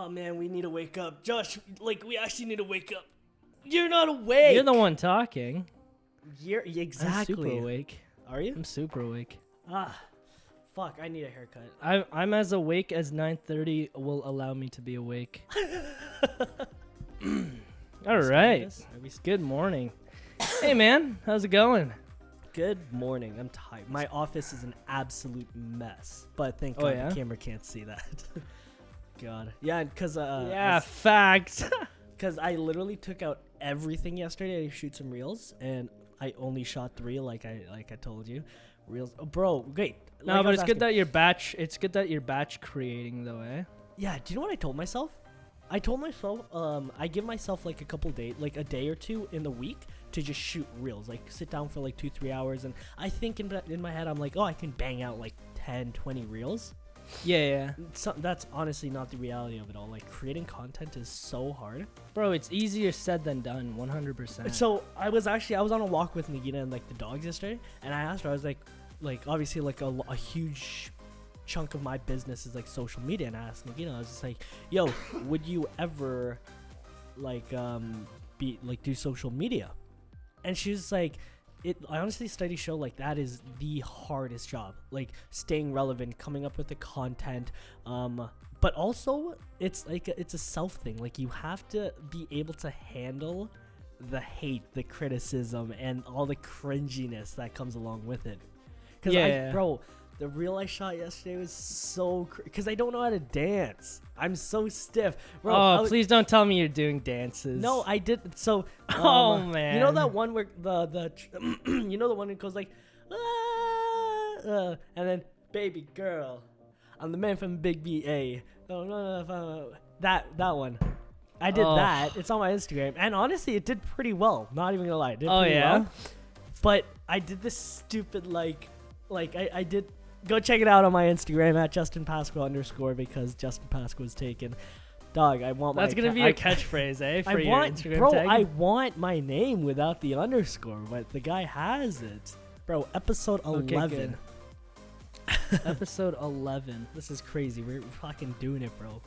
Oh man, we need to wake up. Josh, like we actually need to wake up. You're not awake. You're the one talking. You're exactly. I'm super awake. Are you? I'm super awake. Fuck, I need a haircut. I'm as awake as 9:30 will allow me to be awake. All right. Good morning. Hey man, how's it going? Good morning. I'm tired. My office is an absolute mess, but thank Oh, God yeah? the camera can't see that. God. Yeah, because Facts. because I literally took out everything yesterday to shoot some reels, and I only shot 3, like I told you. Reels, oh, bro. Great. No, Like I but was it's good asking- that you're batch. It's good that you're batch creating though, eh? Yeah. Do you know what I told myself? I told myself, I give myself like a couple days, like a day or two in the week to just shoot reels, like sit down for like 2-3 hours, and I think in my head I'm like, oh, I can bang out like 10-20 reels. Yeah. That's honestly not the reality of it all. Like creating content is so hard. Bro, it's easier said than done. 100%. So I was on a walk with Nagina and like the dogs yesterday, and I asked her, I was like obviously like a huge chunk of my business is like social media, and I asked Nagina, I was just like, yo, would you ever like do social media? And she was like, I honestly studies show like that is the hardest job, like staying relevant, coming up with the content, but also it's like it's a self thing. Like you have to be able to handle the hate, the criticism, and all the cringiness that comes along with it. Because bro, the reel I shot yesterday was so because I don't know how to dance. I'm so stiff, bro. Please don't tell me you're doing dances. No, I did. So, Oh man, you know that one where the you know the one that goes like, and then baby girl, I'm the man from Big BA. That one. I did that. It's on my Instagram, and honestly, it did pretty well. Not even gonna lie, it did pretty well. But I did this stupid like I did. Go check it out on my Instagram at @JustinPasqua_ because Justin Pasqua was taken. Dog, I want That's gonna be a catchphrase, eh? For your Instagram tag. I want my name without the underscore, but the guy has it, bro. Episode 11. Okay, Episode 11. This is crazy. We're fucking doing it, bro.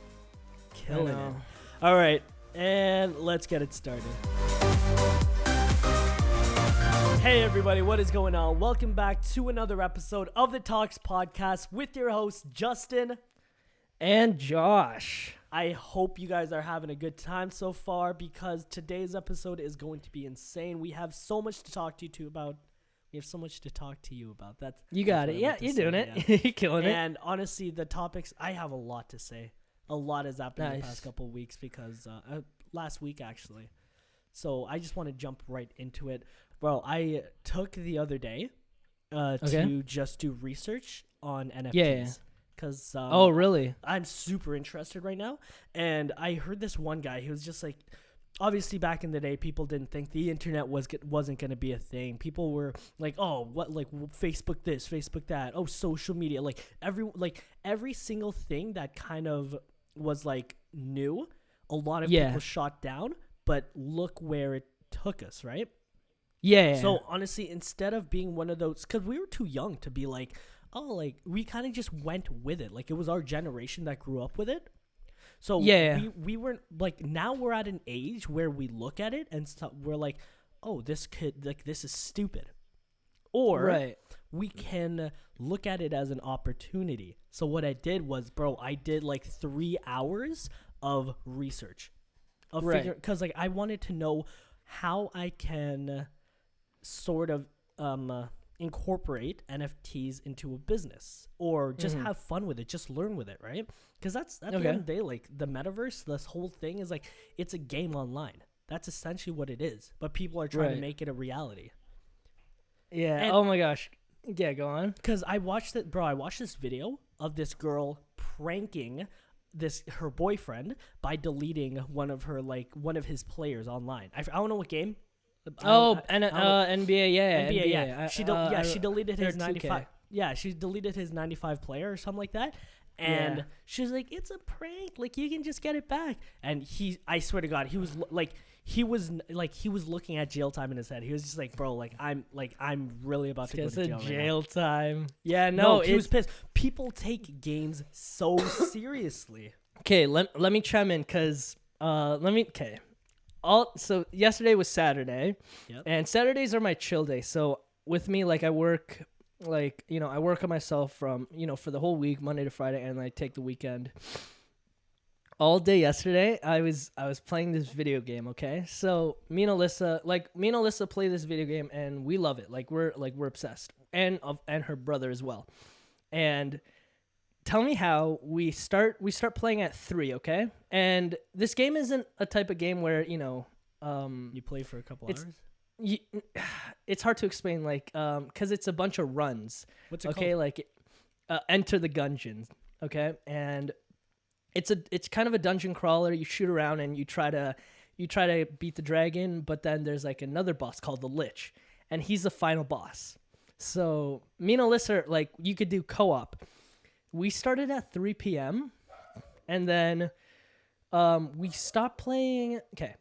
Killing it. know. All right, and let's get it started. Hey everybody, what is going on? Welcome back to another episode of the Talks Podcast with your host Justin And Josh. I hope you guys are having a good time so far because today's episode is going to be insane. We have so much to talk to you about. That's You got that's it. what I Yeah, meant to you're say, doing yeah. it. You're killing it. And honestly, the topics, I have a lot to say. A lot has happened in the Nice. past couple of weeks because last week actually. So I just want to jump right into it. Bro, I took the other day to just do research on NFTs. Yeah. Because Oh, really? I'm super interested right now. And I heard this one guy, he was just like, obviously back in the day, people didn't think the internet wasn't going to be a thing. People were like, oh, what, like Facebook this, Facebook that, oh, social media. Like every single thing that kind of was like new, a lot of people shot down. But look where it took us, right? Yeah. So honestly, instead of being one of those, because we were too young to be like, oh, like we kind of just went with it. Like it was our generation that grew up with it. So we weren't like, now we're at an age where we look at it and we're like, oh, this is stupid. Or we can look at it as an opportunity. So what I did was, bro, I did like 3 hours of research. Because like I wanted to know how I can sort of incorporate NFTs into a business or just have fun with it, just learn with it, right? Because that's at the end of the day, like the metaverse, this whole thing is like it's a game online. That's essentially what it is. But people are trying to make it a reality. Yeah. And oh my gosh. Yeah, go on. Because I watched this video of this girl pranking her boyfriend by deleting one of his players online. I don't know what game. NBA, yeah. NBA, yeah. She deleted his 95. 95. Yeah, she deleted his 95 player or something like that. And she's like, it's a prank. Like you can just get it back. And I swear to God, he was looking at jail time in his head. He was just like, bro, I'm really about to go to jail. Jail time. Yeah, no, he was pissed. People take games so seriously. Okay, let me chime in because okay. So yesterday was Saturday, and Saturdays are my chill day. So with me, like I work, I work on myself from for the whole week, Monday to Friday, and I take the weekend. All day yesterday, I was playing this video game. Okay, so me and Alyssa play this video game, and we love it. We're obsessed, and her brother as well. And tell me how we start playing at 3, okay? And this game isn't a type of game where you play for a couple hours. It's hard to explain, because it's a bunch of runs. What's it called? Enter the Gungeon, okay? And it's kind of a dungeon crawler. You shoot around and you try to beat the dragon, but then there's another boss called the Lich, and he's the final boss. So me and Alyssa, you could do co-op. We started at 3 p.m. and then we stopped playing. Okay,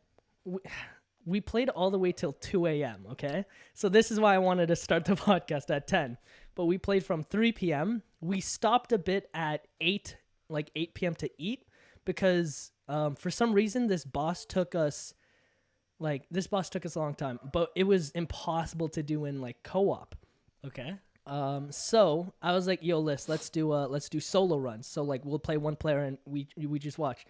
we played all the way till 2 a.m. Okay, so this is why I wanted to start the podcast at 10. But we played from 3 p.m. We stopped a bit at 8 p.m. to eat because for some reason this boss took us a long time, but it was impossible to do in co-op. Okay. So I was like, yo, let's do solo runs. So we'll play one player and we just watch.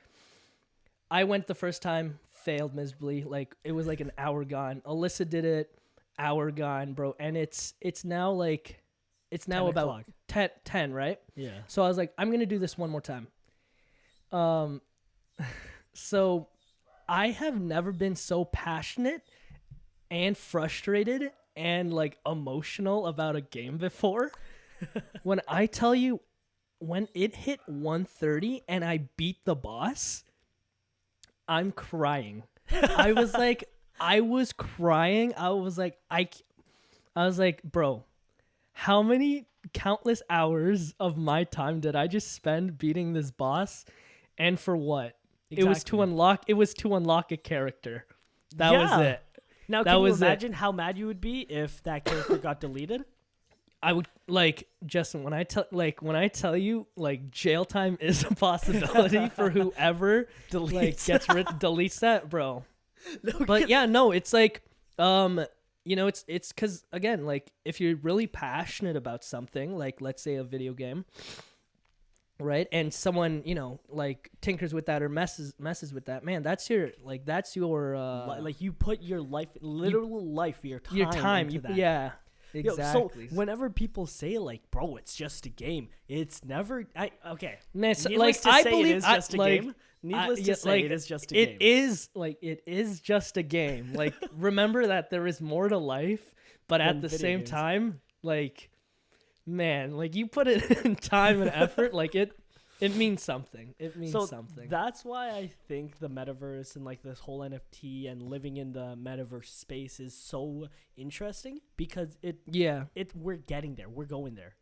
I went the first time, failed miserably. It was an hour gone. Alyssa did it, hour gone, bro. And it's now about 10, right? Yeah. So I was like, I'm going to do this one more time. So I have never been so passionate and frustrated and emotional about a game before. When I tell you, when it hit 1:30 and I beat the boss, I'm crying. I was crying. I was like, bro, how many countless hours of my time did I just spend beating this boss, and for what? Exactly. It was to unlock a character. That was it. Now, can you imagine how mad you would be if that character got deleted? I would Justin, when I tell you jail time is a possibility for whoever deletes that, bro. No, but yeah, no, it's it's because again, if you're really passionate about something, let's say a video game, right, and someone tinkers with that or messes with that, man, that's your you put your life, your time into that. Yeah, exactly. So whenever people say bro, it's just a game, it's never. Okay, man, I believe it's just a game. Needless to say, it is just a game. It is just a game. Remember that there is more to life, but at the same time, man, you put it in time and effort, it means something. It means something. That's why I think the metaverse and this whole NFT and living in the metaverse space is so interesting, because we're getting there. We're going there.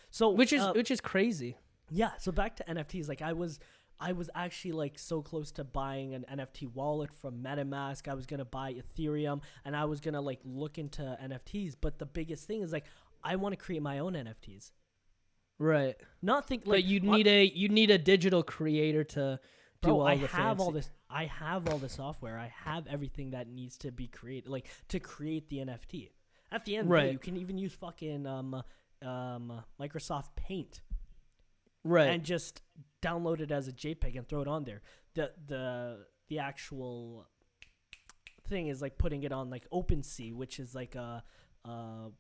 So which is crazy. Yeah. So back to NFTs, I was actually so close to buying an NFT wallet from MetaMask. I was going to buy Ethereum, and I was going to look into NFTs. But the biggest thing is I want to create my own NFTs. Right. Not think but you need a digital creator to do all the fancy. I have all the software. I have everything that needs to be created, to create the NFT. At the end of the day, you can even use fucking Microsoft Paint. Right. And just download it as a JPEG and throw it on there. The actual thing is putting it on OpenSea, which is a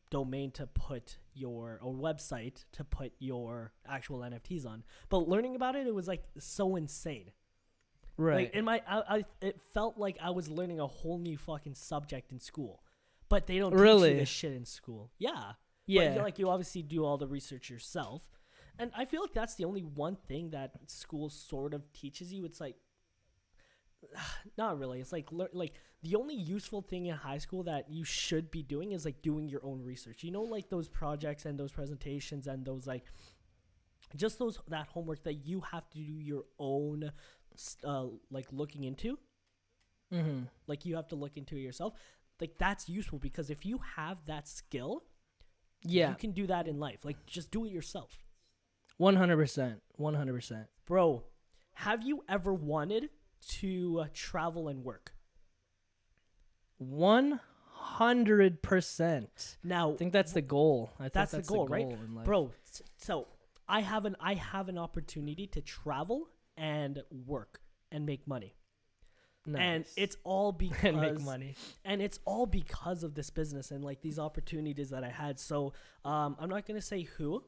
domain to put or website to put your actual NFTs on. But learning about it was so insane. Right. It felt like I was learning a whole new fucking subject in school. But they don't teach you this shit in school. Yeah. Yeah. But you obviously do all the research yourself. And I feel that's the only one thing that school sort of teaches you. It's not really. It's the only useful thing in high school that you should be doing is doing your own research. Those projects and those presentations and those just that homework that you have to do your own looking into. Mm-hmm. You have to look into it yourself. That's useful, because if you have that skill, you can do that in life. Just do it yourself. 100%. 100%. Bro, have you ever wanted to travel and work? 100%. Now, I think that's the goal. That's the goal, right? Bro, so I have an opportunity to travel and work and make money. Nice. And it's all because and make money. And it's all because of this business and like these opportunities that I had. So I'm not gonna say who.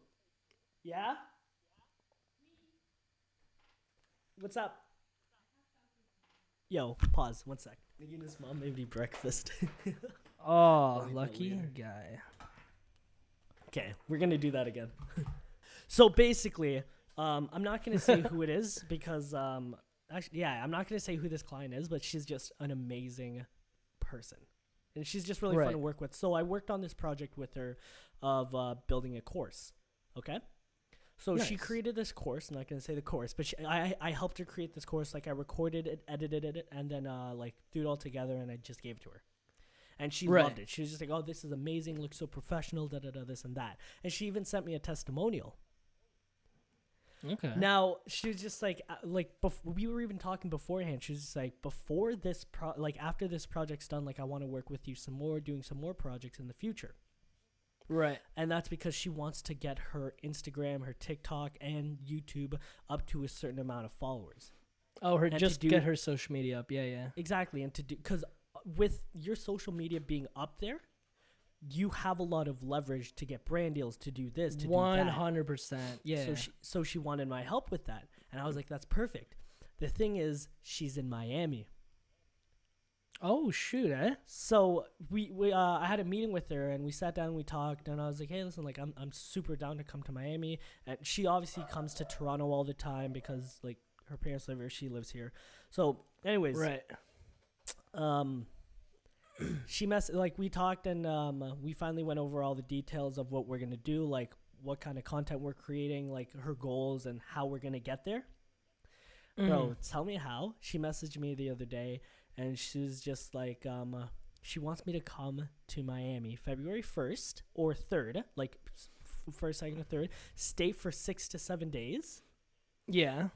Yeah? What's up? Yo, pause 1 sec. Nagina's mom made me breakfast. Oh, lucky guy. Okay, we're gonna do that again. So basically, I'm not gonna say who it is because actually, yeah, I'm not gonna say who this client is, but she's just an amazing person, and she's just really fun to work with. So I worked on this project with her of building a course. Okay. So she created this course. I'm not going to say the course, but I helped her create this course. Like I recorded it, edited it, and then like threw it all together, and I just gave it to her. And she loved it. She was just like, oh, this is amazing. Looks so professional, da-da-da, this and that. And she even sent me a testimonial. Okay. Now, she was just like we were even talking beforehand. She was just like, before this, after this project's done, like I want to work with you some more, doing some more projects in the future. Right. And that's because she wants to get her Instagram, her TikTok, and YouTube up to a certain amount of followers. Oh, get her social media up. Yeah. Exactly. And because with your social media being up there, you have a lot of leverage to get brand deals, to do this, to do that. 100%. Yeah. So she wanted my help with that. And I was like, that's perfect. The thing is, she's in Miami. Oh shoot, eh? So I had a meeting with her and we sat down and we talked and I was like, hey, listen, like I'm super down to come to Miami. And she obviously comes to Toronto all the time because like her parents live here, she lives here. So anyways, right. We talked and we finally went over all the details of what we're gonna do, like what kind of content we're creating, like her goals and how we're gonna get there. Bro, tell me how. She messaged me the other day. And she was just like, she wants me to come to Miami February 1st or 3rd, like first, second, or third, stay for 6 to 7 days. Yeah.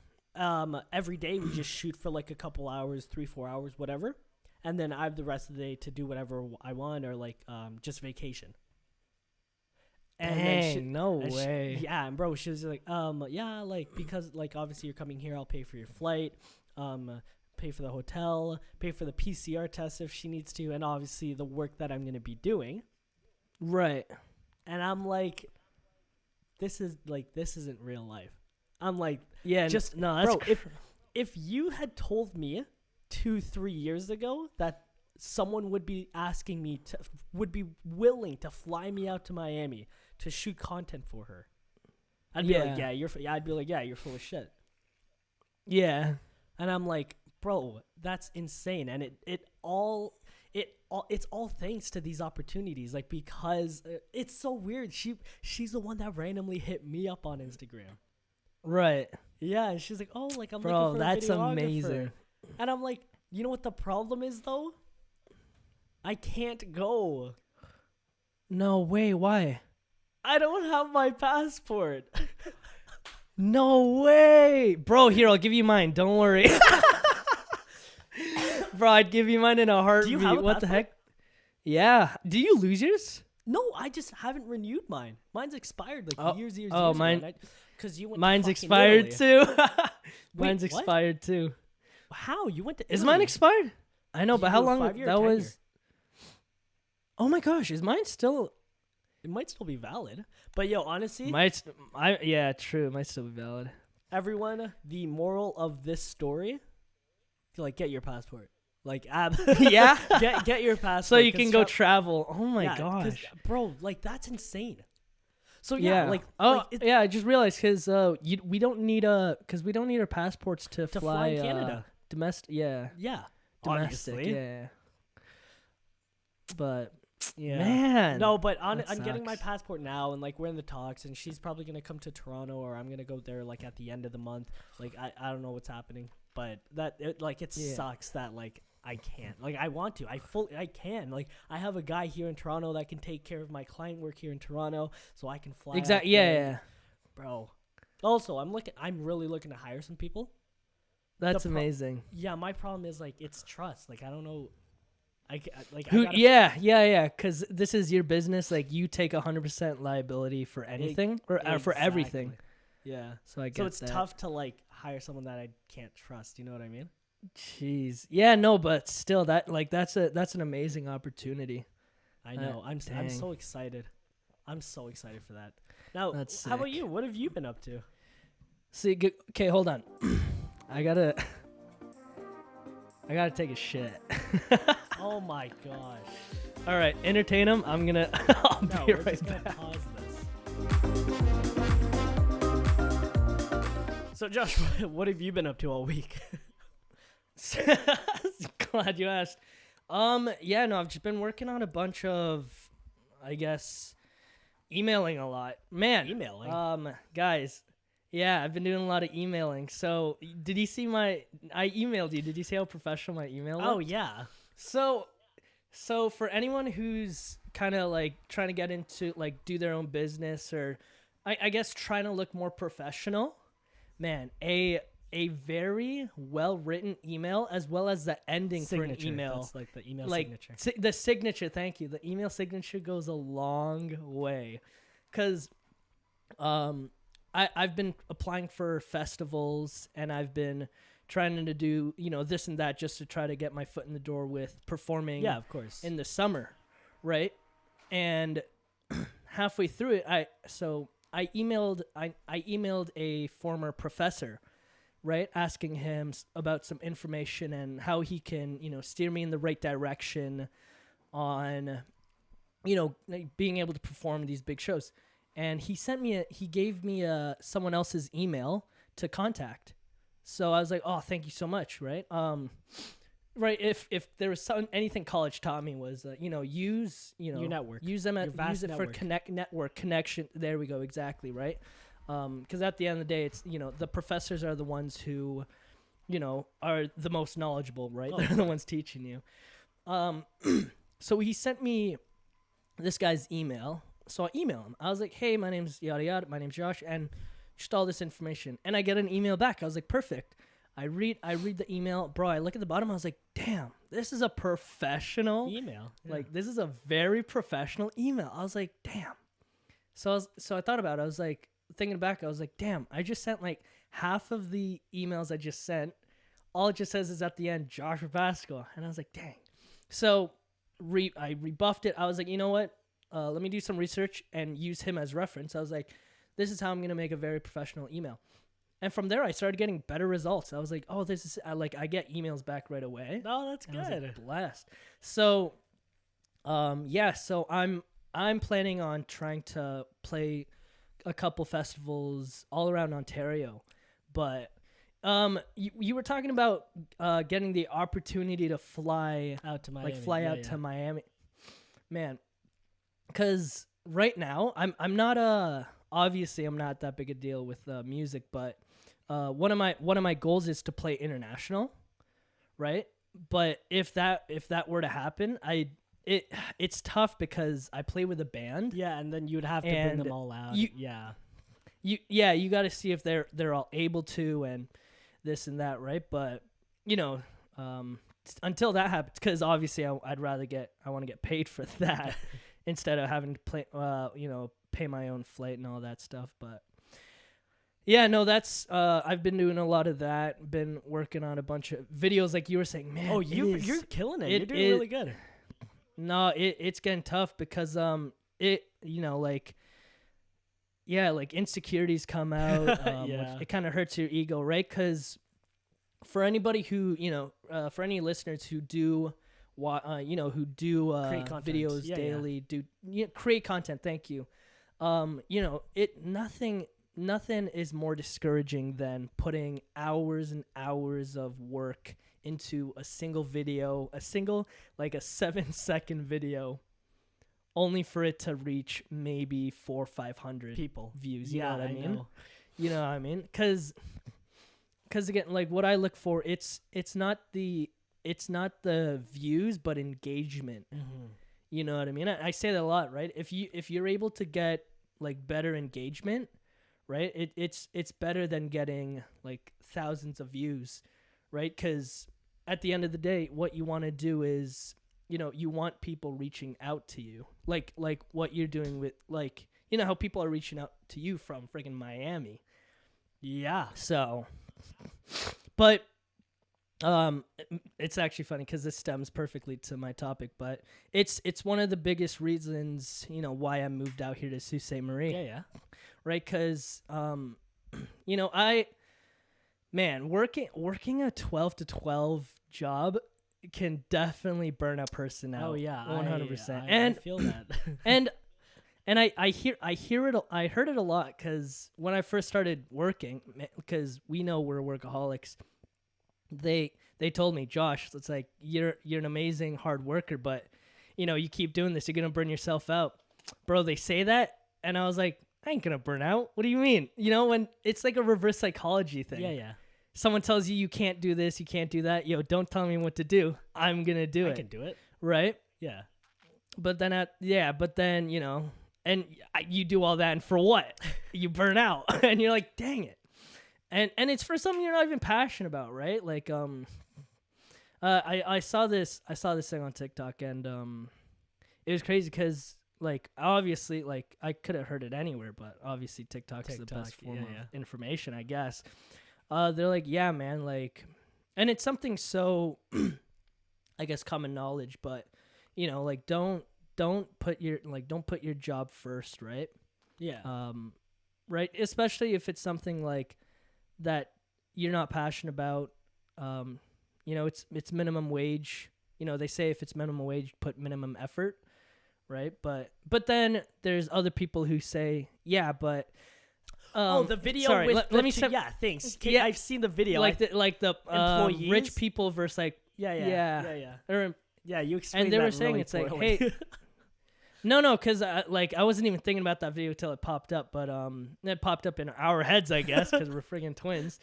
Every day we just shoot for like a couple hours, 3-4 hours, whatever. And then I have the rest of the day to do whatever I want or like just vacation. And dang, no way. Yeah, and bro, she was like, yeah, like because like obviously you're coming here, I'll pay for your flight. Pay for the hotel, pay for the PCR test if she needs to, and obviously the work that I'm going to be doing. Right. And I'm like, this isn't real life. I'm like, yeah, just no, that's bro, if you had told me 2-3 years ago that someone would be asking me would be willing to fly me out to Miami to shoot content for her, I'd be like, I'd be like, yeah, you're full of shit. Yeah. And I'm like, bro, that's insane. And it's all thanks to these opportunities, like because it's so weird. She's the one that randomly hit me up on Instagram. Right. Yeah, and she's like, oh, like I'm bro, looking for that's a videographer. amazing. And I'm like, you know what the problem is though? I can't go. No way. Why? I don't have my passport. No way, bro. Here, I'll give you mine. Don't worry. Bro, I'd give you mine in a heartbeat. Do you have a what passport? The heck? Yeah. Do you lose yours? No, I just haven't renewed mine. Mine's expired like years mine. ago. Because you went. Mine's to expired Italy. too. Mine's Wait, expired too. How you went to? Italy? Is mine expired? I know, Did but you how do a long 5-year or that 10-year? was? Oh my gosh, is mine still? It might still be valid, but yo, honestly, yeah, true. It might still be valid. Everyone, the moral of this story, like get your passport. Like, yeah, get your passport so you can go travel. Oh my gosh, bro, like that's insane. So yeah, I just realized because we don't need our passports to fly in Canada. Domestic, yeah, domestic, obviously. yeah. But yeah, man, no, but I'm getting my passport now, and like we're in the talks, and she's probably gonna come to Toronto, or I'm gonna go there like at the end of the month. Like I don't know what's happening, but it sucks that like I can't. Like I want to. I can. Like I have a guy here in Toronto that can take care of my client work here in Toronto, so I can fly. Exactly. Yeah. Bro. Also, I'm really looking to hire some people. That's amazing. Yeah, my problem is like it's trust. Like I don't know. Because this is your business. Like you take 100% liability for anything or for everything. Yeah. So it's tough to like hire someone that I can't trust. You know what I mean? Jeez. Yeah. No, but still, that's an amazing opportunity. I know. I'm so excited. I'm so excited for that. Now, how about you? What have you been up to? See, okay, hold on. I gotta take a shit. Oh my gosh. All right, entertain him. I'll be right back. Pause this. So Josh, what have you been up to all week? Glad you asked. I've just been working on a bunch of, I guess, emailing a lot. Man. Emailing? Guys, yeah, I've been doing a lot of emailing. So, did you see I emailed you. Did you see how professional my email was? Oh, yeah. So for anyone who's kind of like trying to get into like do their own business or I guess trying to look more professional, man, a very well-written email as well as the ending signature. For an email. That's like the email signature. The signature, thank you. The email signature goes a long way because I've been applying for festivals and I've been trying to do, this and that just to try to get my foot in the door with performing of course. In the summer, right? And halfway through it, I emailed a former professor, right, asking him about some information and how he can, steer me in the right direction on, being able to perform these big shows. And he gave me someone else's email to contact. So I was like, oh, thank you so much, right? Right. If there was anything college taught me was, use, your network, use it for network connection. There we go. Exactly. Right. Because at the end of the day, it's, the professors are the ones who, are the most knowledgeable, right? They're the ones teaching you. So he sent me this guy's email. So I email him. I was like, hey, my name's yada yada. My name's Josh. And just all this information. And I get an email back. I was like, perfect. I read the email. Bro, I look at the bottom. I was like, damn, this is a professional email. Yeah. Like, this is a very professional email. I was like, damn. So I thought about it. I was like, thinking back, I was like, damn, I just sent like half of the emails I just sent. All it just says is at the end, Josh Rabasco. And I was like, dang. So I rebuffed it. I was like, you know what? Let me do some research and use him as reference. I was like, this is how I'm going to make a very professional email. And from there, I started getting better results. I was like, oh, this is I get emails back right away. Oh, that's good. I was like, blessed. So, so I'm planning on trying to play a couple festivals all around Ontario. But you were talking about getting the opportunity to fly out to Miami. To Miami. Man, because right now I'm not obviously I'm not that big a deal with music, but one of my goals is to play international, right? But if that were to happen, it's tough because I play with a band. Yeah, and then you'd have to bring them all out. You got to see if they're all able to and this and that, right? But until that happens, because obviously I want to get paid for that instead of having to play, pay my own flight and all that stuff. But yeah, no, that's I've been doing a lot of that. Been working on a bunch of videos, like you were saying, man. Oh, you're killing it. You're doing really good. No, it's getting tough because like insecurities come out. Which it kind of hurts your ego, right? Because for anybody who for any listeners who do create videos daily, create content. Thank you. Nothing is more discouraging than putting hours and hours of work into a single video, like a 7-second video, only for it to reach maybe 400 or 500 people views. You know what I mean? You know what I mean? Because again, like what I look for, it's not the views, but engagement. Mm-hmm. You know what I mean? I say that a lot, right? If you're able to get like better engagement, right? It's better than getting like thousands of views, right? Because at the end of the day, what you want to do is, you want people reaching out to you, like what you're doing with, like, how people are reaching out to you from friggin' Miami. Yeah. So, but it's actually funny because this stems perfectly to my topic, but it's one of the biggest reasons, why I moved out here to Sault Ste. Marie. Yeah. Right? Because, working a 12 to 12 job can definitely burn a person out. Oh yeah, 100%. I feel that. And I heard it a lot because when I first started working, because we know we're workaholics, they told me, Josh, it's like you're an amazing hard worker, but you keep doing this, you're gonna burn yourself out, bro. They say that, and I was like, I ain't gonna burn out. What do you mean? When it's like a reverse psychology thing. Yeah. Someone tells you can't do this, you can't do that. Yo, don't tell me what to do. I'm gonna do it. I can do it. Right? Yeah. But then and you do all that, and for what? You burn out, and you're like, dang it. And it's for something you're not even passionate about, right? Like I saw this thing on TikTok, and it was crazy because, like, obviously, like, I could have heard it anywhere, but obviously TikTok is the best form of information, I guess. They're like, yeah, man, like, and it's something so, I guess, common knowledge, but like, don't put your job first, right? Yeah. Right, especially if it's something like that you're not passionate about. It's minimum wage. They say if it's minimum wage, put minimum effort, right? But then there's other people who say, yeah, but the video. Sorry, with let me say. Yeah, thanks. Yeah, I've seen the video. Like the employees, rich people versus like yeah. You explained. And they that were saying really it's like, poorly. hey. No, because I wasn't even thinking about that video until it popped up, but it popped up in our heads, I guess, because we're friggin' twins.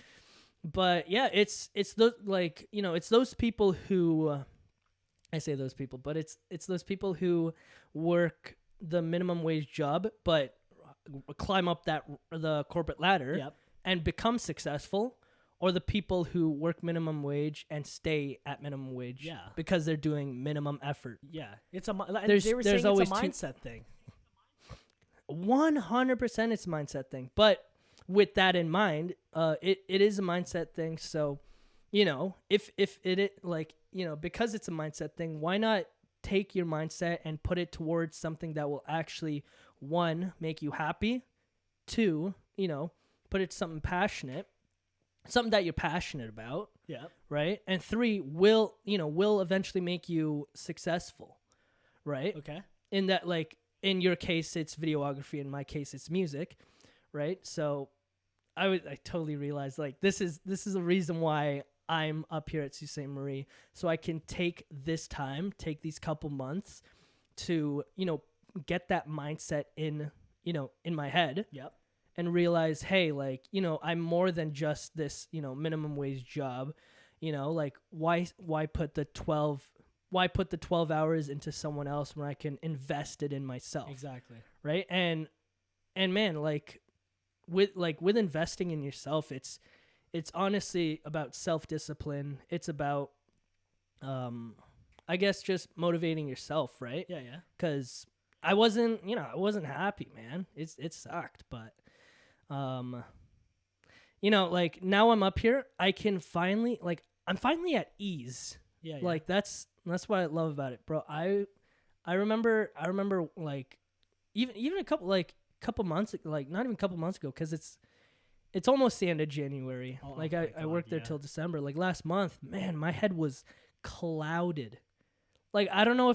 But yeah, it's those, like, it's those people who, I say those people, but it's those people who work the minimum wage job, but climb up the corporate ladder and become successful, or the people who work minimum wage and stay at minimum wage because they're doing minimum effort. Yeah, it's they were saying always it's a mindset thing. 100% it's a mindset thing. But with that in mind, it is a mindset thing. So, if it like, because it's a mindset thing, why not take your mindset and put it towards something that will actually, one, make you happy, two, put it to something passionate, something that you're passionate about. Yeah. Right. And three, will eventually make you successful. Right. Okay. In that, like, in your case, it's videography. In my case, it's music. Right. So I totally realized, like, this is a reason why I'm up here at Sault Ste. Marie. So I can take these couple months to, get that mindset in my head. Yep. And realize, hey, like, I'm more than just this, minimum wage job. Like, why put the 12 hours into someone else when I can invest it in myself? Exactly. Right? And man, like with investing in yourself, it's honestly about self-discipline. It's about I guess just motivating yourself, right? Yeah. Cuz I wasn't happy, man. It sucked, but like, now I'm up here, I can finally, like, I'm finally at ease. Yeah. Like, that's what I love about it, bro. I remember like even a couple months, like, not even a couple months ago, because it's almost the end of January. Oh, like, oh I worked there till December. Like, last month, man, my head was clouded. Like, I don't know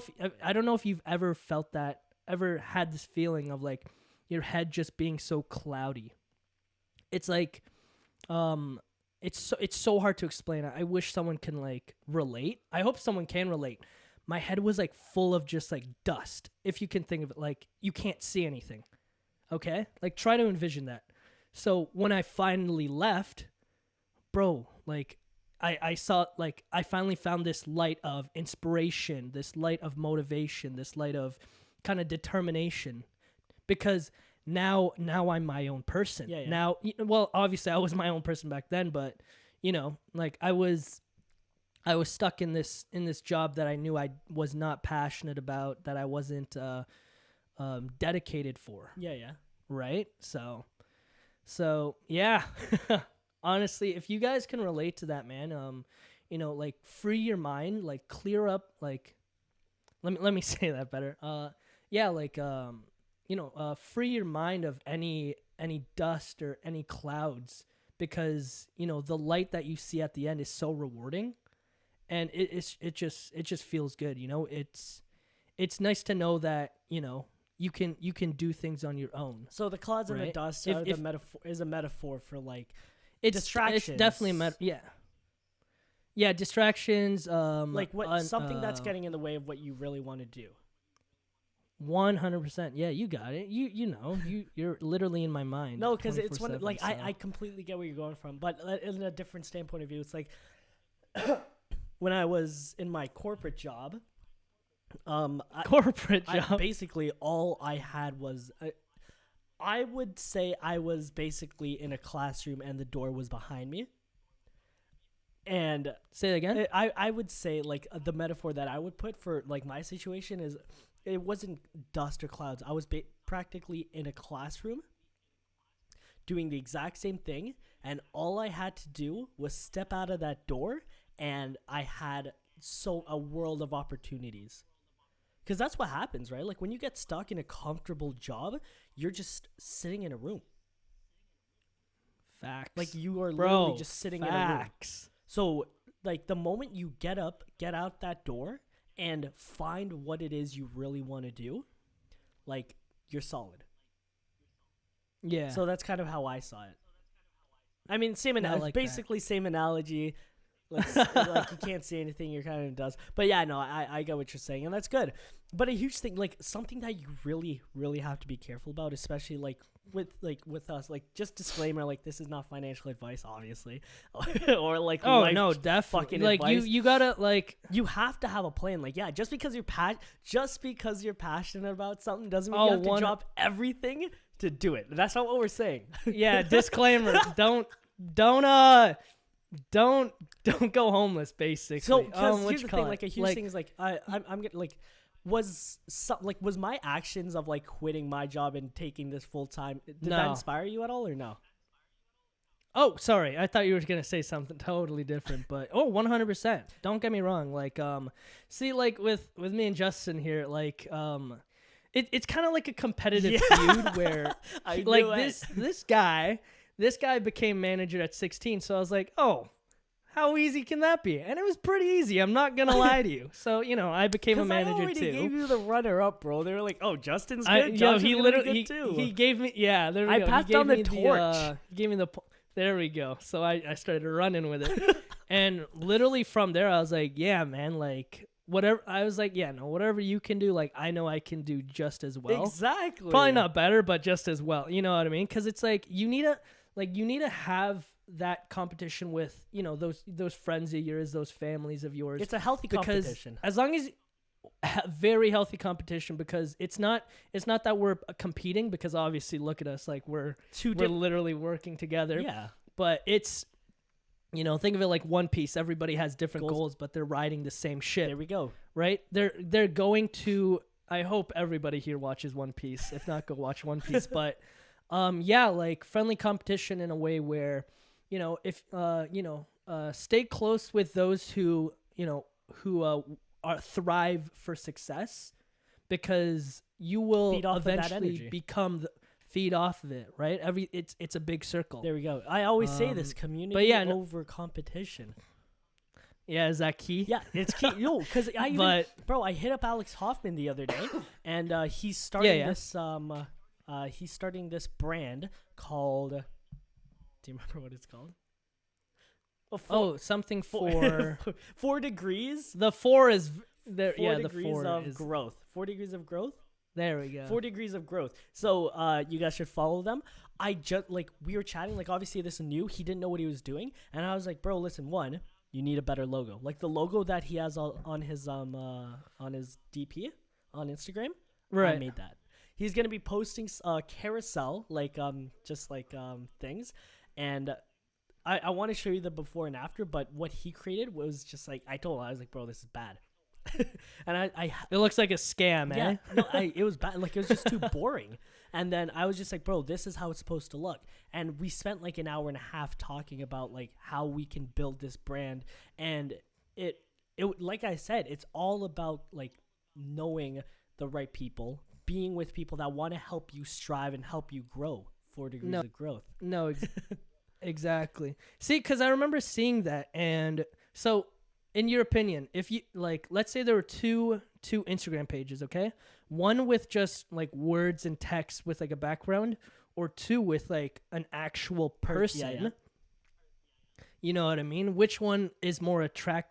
if you've ever felt that, ever had this feeling of, like, your head just being so cloudy. It's like, it's so hard to explain. I wish someone can, like, relate. I hope someone can relate. My head was, like, full of just, like, dust. If you can think of it, like, you can't see anything. Okay? Like, try to envision that. So when I finally left, bro, like, I saw, like, I finally found this light of inspiration, this light of motivation, this light of kind of determination, because now I'm my own person. Yeah. Now, well, obviously I was my own person back then, but, like, I was I was stuck in this job that I knew I was not passionate about, that I wasn't dedicated for. Yeah. Right? So yeah. Honestly, if you guys can relate to that, man, like free your mind, like clear up, like let me say that better. Free your mind of any dust or any clouds, because the light that you see at the end is so rewarding, and it just feels good. It's nice to know that you can do things on your own. So the clouds and the dust is a metaphor for like distractions. It's definitely yeah, distractions. Like something that's getting in the way of what you really want to do. 100%. Yeah, you got it. You're literally in my mind. No, because it's one like so. I completely get where you're going from, but in a different standpoint of view, it's like when I was in my corporate job. Basically, all I had was. I would say I was basically in a classroom and the door was behind me. And say it again. I would say like the metaphor that I would put for like my situation is it wasn't dust or clouds. I was practically in a classroom doing the exact same thing, and all I had to do was step out of that door, and I had a world of opportunities. Because that's what happens, right? Like when you get stuck in a comfortable job, you're just sitting in a room. Facts. Like you are literally just sitting in a room. So like the moment you get up, get out that door, and find what it is you really want to do, like you're solid. Yeah. So that's kind of how I saw it. I mean, same analogy. Like you can't say anything, you're kind of does. But yeah, no, I get what you're saying, and that's good. But a huge thing, like something that you really, really have to be careful about, especially like with us, like just disclaimer, like this is not financial advice, obviously, or like no, definitely like advice. you gotta like you have to have a plan. Like yeah, just because you're passionate about something doesn't mean you have to drop everything to do it. That's not what we're saying. Yeah, disclaimer. Don't go homeless, basically. So here's the thing, like a huge thing is like I'm getting like was my actions of like quitting my job and taking this full time, did that inspire you at all or no? Oh, sorry. I thought you were going to say something totally different, but 100%. Don't get me wrong. Like see, like with me and Justin here, like it's kind of like a competitive feud where this guy became manager at 16, so I was like, "Oh, how easy can that be?" And it was pretty easy. I'm not gonna lie to you. So I became a manager too. I already gave you the runner up, bro. They were like, "Oh, Justin's good. He literally good too." He gave me There we go. Passed down the torch. He gave me the. There we go. So I started running with it, and literally from there I was like, "Yeah, man. Like whatever." I was like, "Yeah, no, whatever you can do, like I know I can do just as well. Exactly. Probably not better, but just as well. You know what I mean? Because it's like you need to have that competition with those friends of yours, those families of yours. It's a healthy competition. As long as very healthy competition, because it's not that we're competing, because obviously look at us, like we're literally working together. Yeah. But it's think of it like One Piece. Everybody has different goals, but they're riding the same ship. There we go. Right? They're going to. I hope everybody here watches One Piece. If not, go watch One Piece. But like friendly competition in a way where, stay close with those who thrive for success, because you will eventually feed off of it, right? It's a big circle. There we go. I always say this: community over competition. Yeah, is that key? Yeah, it's key. No, because I hit up Alex Hoffman the other day, and he's starting this. He's starting this brand called. Do you remember what it's called? Something for 4 degrees. The 4 is there. 4 degrees of growth. 4 degrees of growth. There we go. 4 degrees of growth. So you guys should follow them. I just we were chatting. Like obviously this is new. He didn't know what he was doing, and I was like, bro, listen. One, you need a better logo. Like the logo that he has on his DP on Instagram. Right. I made that. He's gonna be posting carousel, like things, and I want to show you the before and after, but what he created was just like, I was like, bro, this is bad. And it looks like a scam, yeah, eh? no, it was bad. Like, it was just too boring. And then I was just like, bro, this is how it's supposed to look. And we spent like an hour and a half talking about like how we can build this brand. And it like I said, it's all about like knowing the right people, being with people that want to help you strive and help you grow 4 degrees of growth. No, exactly. See, because I remember seeing that. And so, in your opinion, if you like, let's say there were two Instagram pages, okay? One with just like words and text with like a background, or two with like an actual person. Yeah. You know what I mean? Which one is more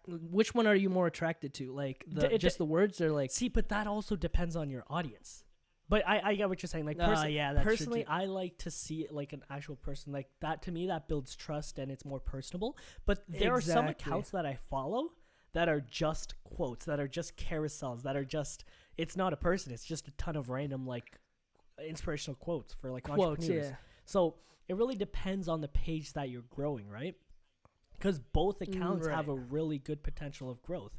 which one are you more attracted to? Like just the words, or like? See, but that also depends on your audience. But I get what you're saying. Like, yeah, that's personally, I like to see it like an actual person. Like that, to me, that builds trust and it's more personable. But there are some accounts that I follow that are just quotes, that are just carousels, that are just, it's not a person. It's just a ton of random like inspirational quotes for like entrepreneurs. Yeah. So it really depends on the page that you're growing, right? Because both accounts have a really good potential of growth.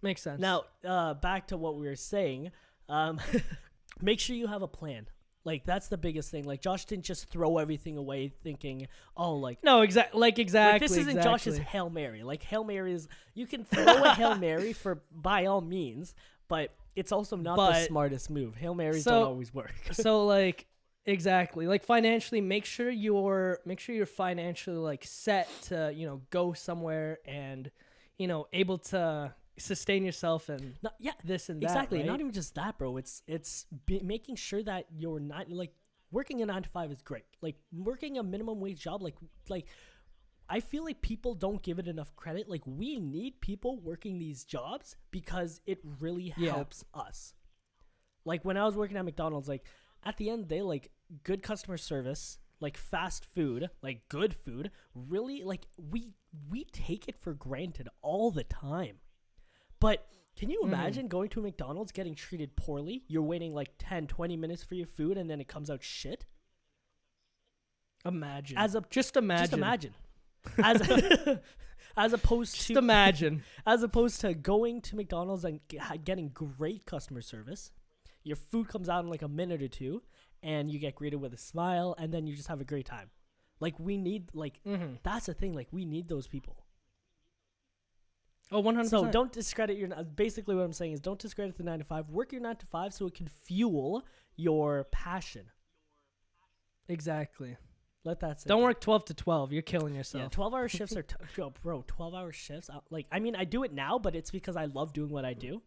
Makes sense. Now, back to what we were saying. Make sure you have a plan. Like, that's the biggest thing. Like, Josh didn't just throw everything away thinking, oh, like... No, exactly. Like, this isn't Josh's Hail Mary. Like, Hail Mary is... You can throw a Hail Mary by all means, but it's also not the smartest move. Hail Marys don't always work. So, like... Exactly. Like, financially, make sure you're financially like set to, go somewhere and, able to sustain yourself and this and that. Exactly. Right? Not even just that, bro. It's making sure that you're not like working a 9 to 5 is great. Like working a minimum wage job, like I feel like people don't give it enough credit. Like we need people working these jobs because it really helps us. Like when I was working at McDonald's, like at the end of the day, like good customer service, like fast food, like good food, really like we take it for granted all the time. But can you imagine going to a McDonald's getting treated poorly? You're waiting like 10, 20 minutes for your food and then it comes out shit? Imagine. Just imagine. As opposed to going to McDonald's and getting great customer service. Your food comes out in like a minute or two and you get greeted with a smile and then you just have a great time. Like we need that's the thing. Like we need those people. Oh, 100%. So don't discredit basically what I'm saying is don't discredit the 9 to 5. Work your 9 to 5 so it can fuel your passion. Exactly. Let that sit. Don't work 12 to 12. You're killing yourself. Yeah, 12-hour shifts are bro, 12-hour shifts. I mean, I do it now, but it's because I love doing what I do.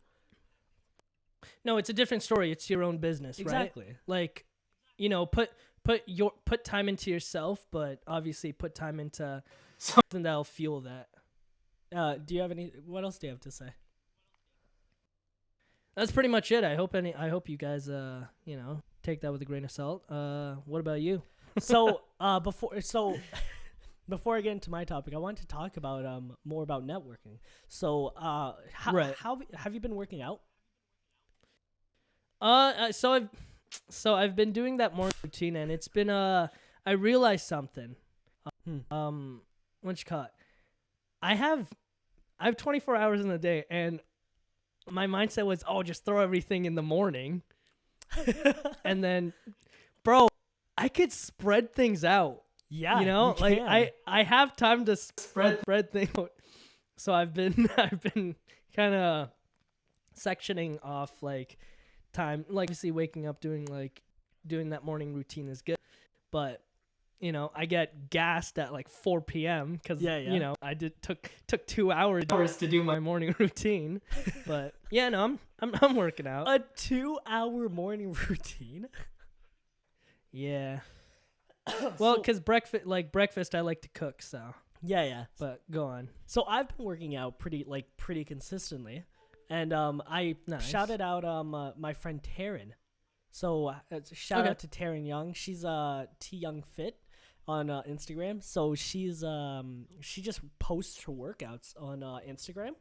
No, it's a different story. It's your own business, exactly. Right? Like, put time into yourself, but obviously put time into something that'll fuel that. Do you have what else do you have to say? That's pretty much it. I hope you guys take that with a grain of salt. What about you? So before I get into my topic, I wanted to talk about more about networking. So how have you been working out? So I've been doing that morning routine, and it's been I realized something. What you call it? I have 24 hours in a day, and my mindset was, just throw everything in the morning. And then, bro, I could spread things out. Yeah, like I have time to spread things out. So I've been kind of sectioning off like time. Like obviously waking up doing that morning routine is good, but I get gassed at like 4 p.m. because I took 2 hours to do my morning routine. But I'm working out. A 2-hour morning routine. Yeah. Well, because breakfast I like to cook, so yeah. But go on. So I've been working out pretty consistently, and I shouted out my friend Taryn. So shout out to Taryn Young. She's T Young Fit on Instagram. So she just posts her workouts on Instagram.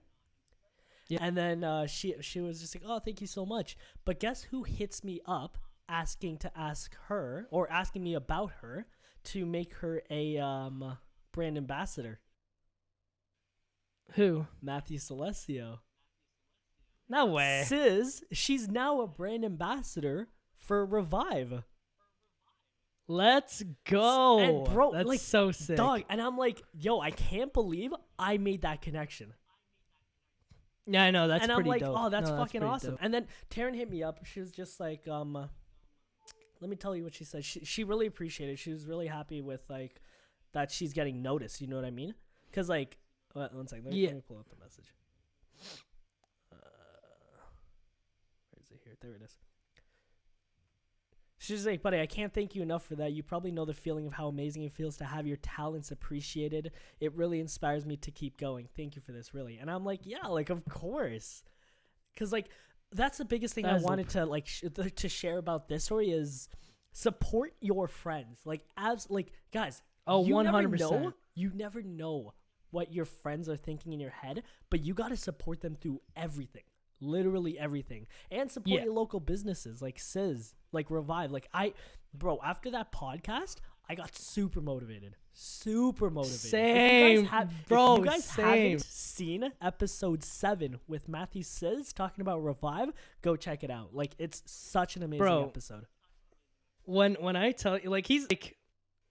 Yeah. And then she was just like, oh, thank you so much. But guess who hits me up asking me about her to make her a brand ambassador. Who? Matthew Celestio. No way. She's now a brand ambassador for Revive. Let's go. And bro, that's like, so sick. Dog, and I'm like, yo, I can't believe I made that connection. Yeah, I know. That's and pretty I'm like, dope. oh, that's No, fucking pretty awesome. dope. And then Taryn hit me up. She was just like, let me tell you what she said. She really appreciated it. She was really happy with, like, that she's getting noticed. You know what I mean? Because, like, one second. Let me pull up the message. Where is it here? There it is. She's like, buddy, I can't thank you enough for that. You probably know the feeling of how amazing it feels to have your talents appreciated. It really inspires me to keep going. Thank you for this, really. And I'm like, yeah, like, of course. Because, like, that's the biggest thing I wanted to, like, to share about this story is support your friends. Like, guys, oh, you 100%. You never know what your friends are thinking in your head, but you got to support them through everything. Literally everything. And support your local businesses like Sizz, like Revive. Like, after that podcast, I got super motivated. Super motivated. Same, bro. If you guys same. haven't seen episode 7 with Matthew Sizz talking about Revive, go check it out. Like, it's such an amazing episode. When I tell you, like, he's like,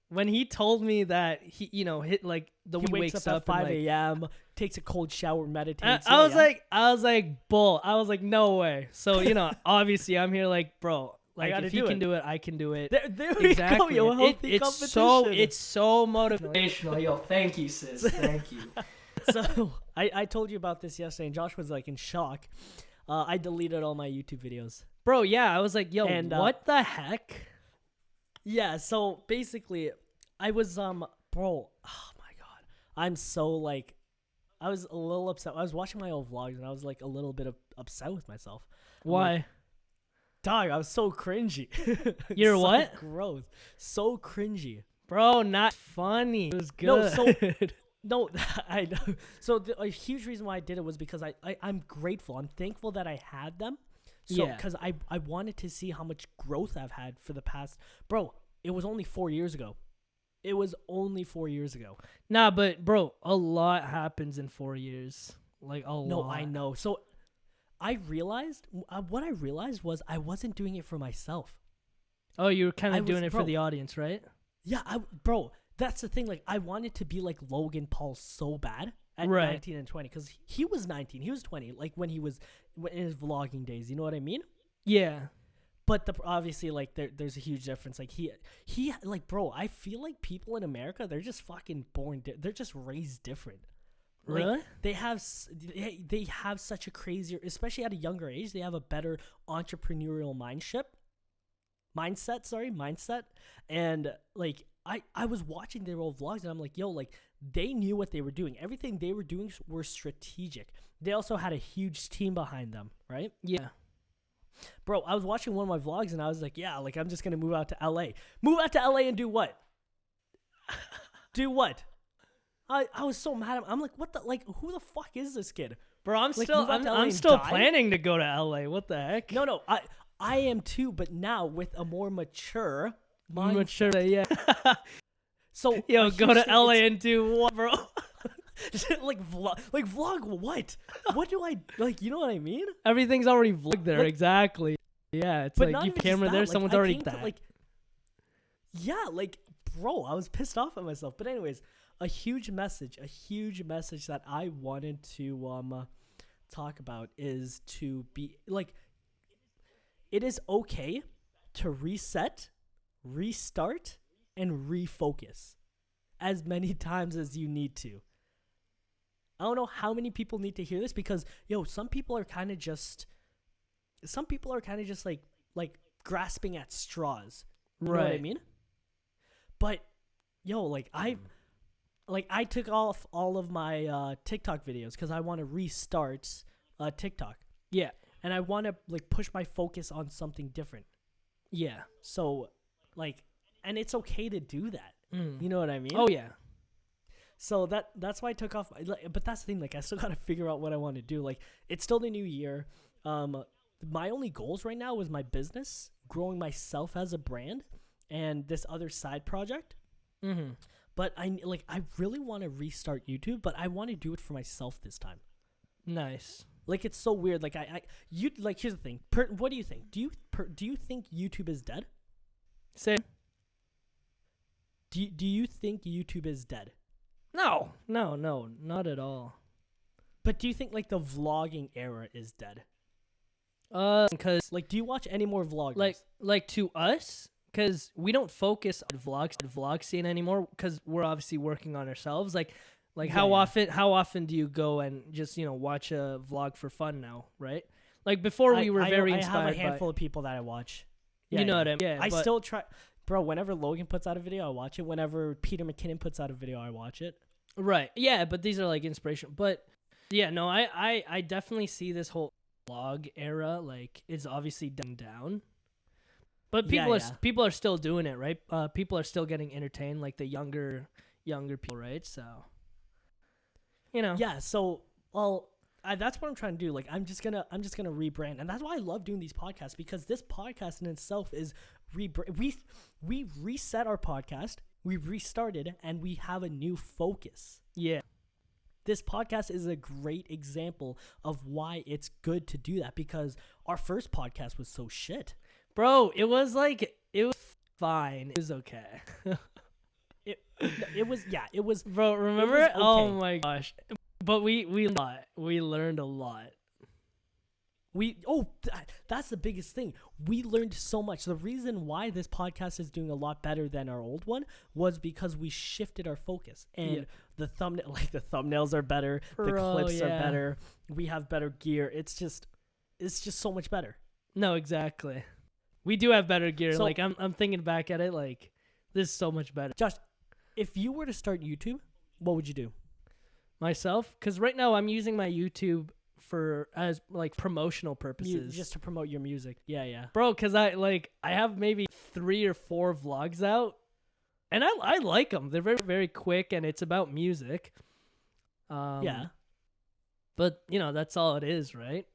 when he told me that he, hit like he wakes up at 5 and, like, a.m., takes a cold shower, meditates. I was like, bull. I was like, no way. So, obviously I'm here like, bro, like, if he can do it, I can do it. There exactly. We go, yo, it's so motivational. Yo, thank you, sis. Thank you. So I told you about this yesterday, and Josh was like in shock. I deleted all my YouTube videos. Bro, yeah, I was like, yo, and, what the heck? Yeah, so basically, I was, bro, oh my God. I'm so, like, I was a little upset. I was watching my old vlogs, and I was, like, a little bit upset with myself. Why? Like, dog, I was so cringy. You're so what? Gross. So cringy. Bro, not funny. It was good. No, I know. So a huge reason why I did it was because I'm grateful. I'm thankful that I had them. So, because I wanted to see how much growth I've had for the past... Bro, it was only 4 years ago. It was only 4 years ago. Nah, but, bro, a lot happens in 4 years. Like, a lot. No, I know. So, what I realized was I wasn't doing it for myself. Oh, you were kind of doing it for the audience, right? Yeah, bro, that's the thing. Like, I wanted to be like Logan Paul so bad at 19 and 20 because he was 19. He was 20, like, when he was in his vlogging days. You know what I mean? Yeah. But obviously, like, there's a huge difference. Like, he, like, bro, I feel like people in America, they're just fucking born. They're just raised different. Like, really? They have such a crazier, especially at a younger age, they have a better entrepreneurial mindset. And, like, I was watching their old vlogs, and I'm like, yo, like, they knew what they were doing. Everything they were doing were strategic. They also had a huge team behind them, right? Yeah. Bro, I was watching one of my vlogs, and I was like, yeah, like, I'm just going to move out to LA. Move out to LA and do what? Do what? I was so mad. I'm like, what the, like, who the fuck is this kid? Bro, I'm like, still planning to go to LA. What the heck? No, I am too, but now with a more mature mindset. Yeah. So, yo, go to LA and do what, bro? like vlog what? What do I, like, you know what I mean? Everything's already vlogged there, like, exactly. Yeah, it's like, you camera there, someone's already that. Like, yeah, like, bro, I was pissed off at myself. But anyways, a huge message that I wanted to talk about is to be, like, it is okay to reset, restart, and refocus as many times as you need to. I don't know how many people need to hear this because, yo, some people are kind of just like grasping at straws. You know what I mean? But, yo, like, I took off all of my TikTok videos because I want to restart TikTok. Yeah. And I want to, like, push my focus on something different. Yeah. So, like, and it's okay to do that. You know what I mean? Oh, yeah. So that's why I took off. But that's the thing. Like, I still got to figure out what I want to do. Like, it's still the new year. My only goals right now was my business, growing myself as a brand, and this other side project. Mm-hmm. But I really want to restart YouTube, but I want to do it for myself this time. Nice. Like, it's so weird. Like, you like, here's the thing. What do you think? Do you think YouTube is dead? Same. Do you think YouTube is dead? No, not at all. But do you think like the vlogging era is dead? Because Like, do you watch any more vloggers? like to us, because we don't focus on vlog scene anymore, because we're obviously working on ourselves. Like how often do you go and just watch a vlog for fun now, right? Like before we were very inspired. I have a handful of people that I watch. Yeah, what I mean? Yeah, I still try, bro. Whenever Logan puts out a video, I watch it. Whenever Peter McKinnon puts out a video, I watch it. Right. Yeah, but these are like inspiration. But yeah, no, I definitely see this whole vlog era like it's obviously dying down. But people are still doing it, right? People are still getting entertained, like the younger people, right? So, Yeah. So, that's what I'm trying to do. Like, I'm just gonna rebrand, and that's why I love doing these podcasts, because this podcast in itself is we reset our podcast, we restarted, and we have a new focus. Yeah. This podcast is a great example of why it's good to do that, because our first podcast was so shit. Bro, it was fine. It was okay. It was. Bro, remember? Okay. Oh my gosh. But we learned a lot. That's the biggest thing. We learned so much. The reason why this podcast is doing a lot better than our old one was because we shifted our focus, and the thumbnails are better, the clips are better, we have better gear. It's just so much better. No, exactly. We do have better gear. So, like I'm thinking back at it, like this is so much better. Josh, if you were to start YouTube, what would you do? Myself? Because right now I'm using my YouTube as like promotional purposes, just to promote your music. Yeah, bro. Because I have maybe 3 or 4 vlogs out, and I like them. They're very, very quick, and it's about music. Yeah, but that's all it is, right?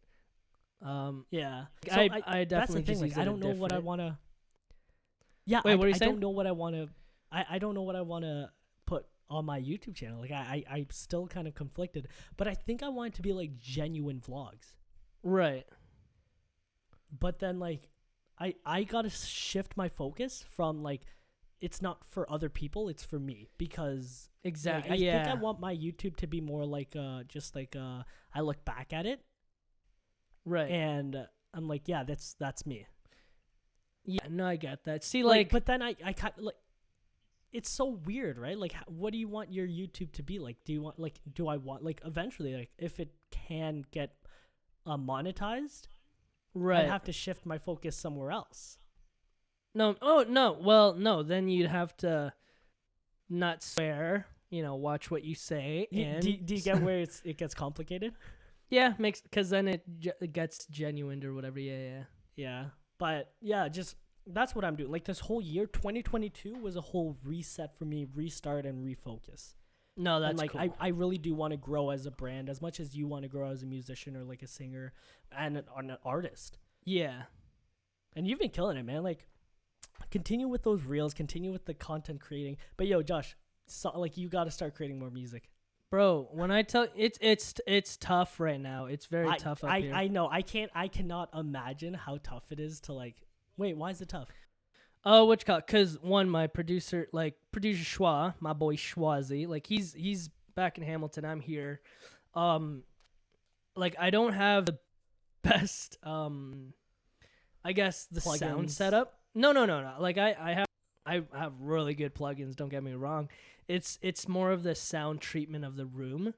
Yeah. So I definitely that's the thing. just like, I don't know what I want to. Yeah. Wait, what are you saying? I don't know what I want to. I don't know what I want to put on my YouTube channel. Like, I'm still kind of conflicted, but I think I want it to be like genuine vlogs. Right. But then like, I gotta shift my focus from like, it's not for other people, it's for me, because exactly. Like, I think I want my YouTube to be more like just like I look back at it. Right. And I'm like, yeah, that's me. Yeah, no, I get that. See, like but then I kind of like, it's so weird, right? Like, what do you want your YouTube to be like? Do I want like eventually, like, if it can get monetized, right, I'd have to shift my focus somewhere else. No, oh no, well, no, then you'd have to not swear, watch what you say. And do you get where it gets complicated? Yeah, because then it gets genuine or whatever. Yeah. But yeah, just that's what I'm doing. Like, this whole year, 2022 was a whole reset for me, restart and refocus. No, that's and like cool. I really do want to grow as a brand as much as you want to grow as a musician or like a singer and an artist. Yeah. And you've been killing it, man. Like, continue with those reels, continue with the content creating. But yo, Josh, like, you got to start creating more music. Bro, when I tell it's tough right now. It's very tough up here. I know. I cannot imagine how tough it is to like. Wait, why is it tough? Oh, which call? Because one, my producer Schwa, my boy Schwazi, like he's back in Hamilton. I'm here. Like, I don't have the best I guess the plugins. Sound setup. No. Like I have really good plugins. Don't get me wrong. It's more of the sound treatment of the room,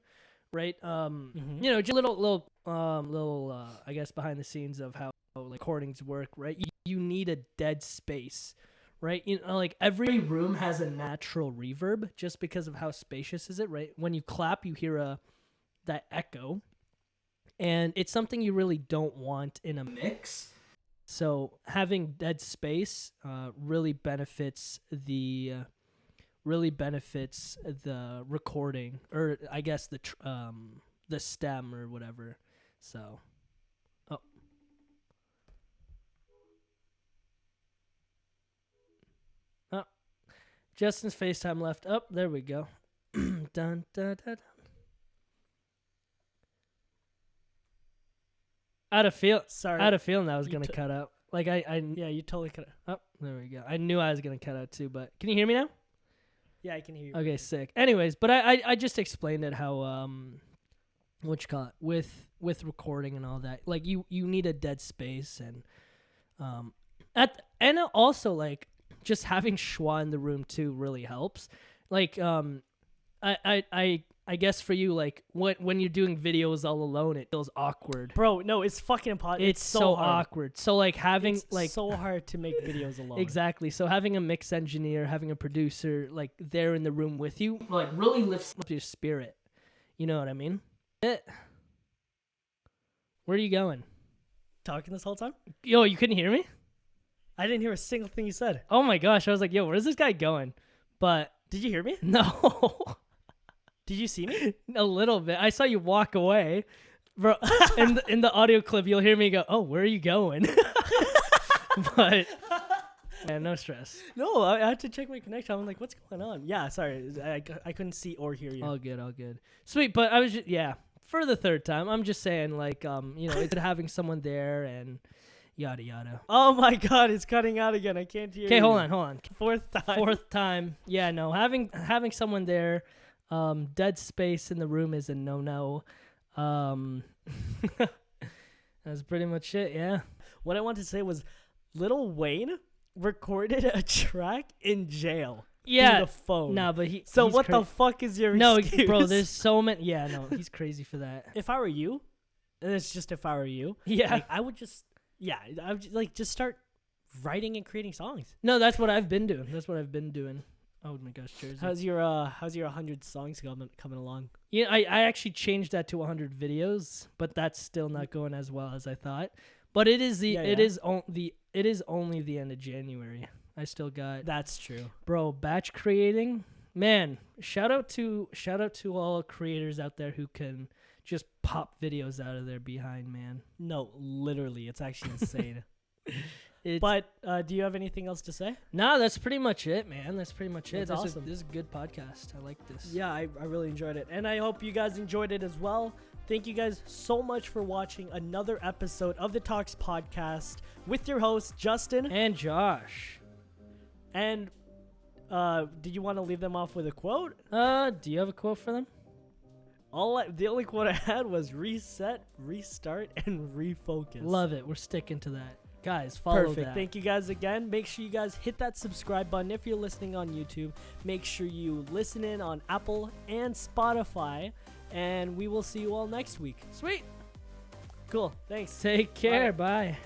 right? Just little I guess behind the scenes of how like recordings work, right? You need a dead space, right? Like every room has a natural reverb just because of how spacious is it, right? When you clap, you hear that echo, and it's something you really don't want in a mix. So having dead space really benefits the recording, or I guess the stem or whatever. So, Justin's FaceTime left. Oh, there we go. Dun, dun, dun, dun. I had a feeling that was gonna cut out. Like yeah, you totally cut out. Oh, there we go. I knew I was gonna cut out too, but can you hear me now? Yeah, I can hear you. Okay, sick. Anyways, but I just explained it how what you call it with recording and all that. Like you need a dead space and and also like just having Schwa in the room too really helps. Like I guess for you, like when you're doing videos all alone, it feels awkward. Bro, no, it's fucking impossible. It's so awkward. So like having it's so hard to make videos alone. Exactly. So having a mix engineer, having a producer like there in the room with you, like really lifts up your spirit. You know what I mean? Where are you going? Talking this whole time? Yo, you couldn't hear me? I didn't hear a single thing you said. Oh my gosh, I was like, yo, where's this guy going? But did you hear me? No. Did you see me? A little bit. I saw you walk away. Bro, in the audio clip, you'll hear me go, oh, where are you going? But, yeah, no stress. No, I had to check my connection. I'm like, what's going on? Yeah, sorry. I couldn't see or hear you. All good. Sweet, but I was just, for the third time, I'm just saying, like, it's having someone there and yada, yada. Oh, my God, it's cutting out again. I can't hear you. Okay, hold on. Fourth time. Yeah, no, having someone there. Dead space in the room is a no-no. That's pretty much it, yeah. What I wanted to say was Lil Wayne recorded a track in jail. Yeah. Through the phone. No, but So what the fuck is your excuse? No, bro, there's so many. Yeah, no, he's crazy for that. If I were you, and it's just if I were you, yeah, like, I would just just start writing and creating songs. No, that's what I've been doing. Oh my gosh, Jersey. How's your 100 songs coming along? Yeah, I actually changed that to 100 videos, but that's still not going as well as I thought. But it is it is only the end of January. I still got. That's true, bro. Batch creating, man. Shout out to all creators out there who can just pop videos out of their behind, man. No, literally, it's actually insane. But do you have anything else to say? No, that's pretty much it, man. That's pretty much it. That's awesome. This is a good podcast. I like this. Yeah, I really enjoyed it. And I hope you guys enjoyed it as well. Thank you guys so much for watching another episode of the Talks Podcast with your hosts, Justin. And Josh. And did you want to leave them off with a quote? Do you have a quote for them? The only quote I had was reset, restart, and refocus. Love it. We're sticking to that. Guys, follow Perfect. that. Thank you guys again. Make sure you guys hit that subscribe button if you're listening on YouTube. Make sure you listen in on Apple and Spotify. And we will see you all next week. Sweet. Cool. Thanks. Take care. Bye.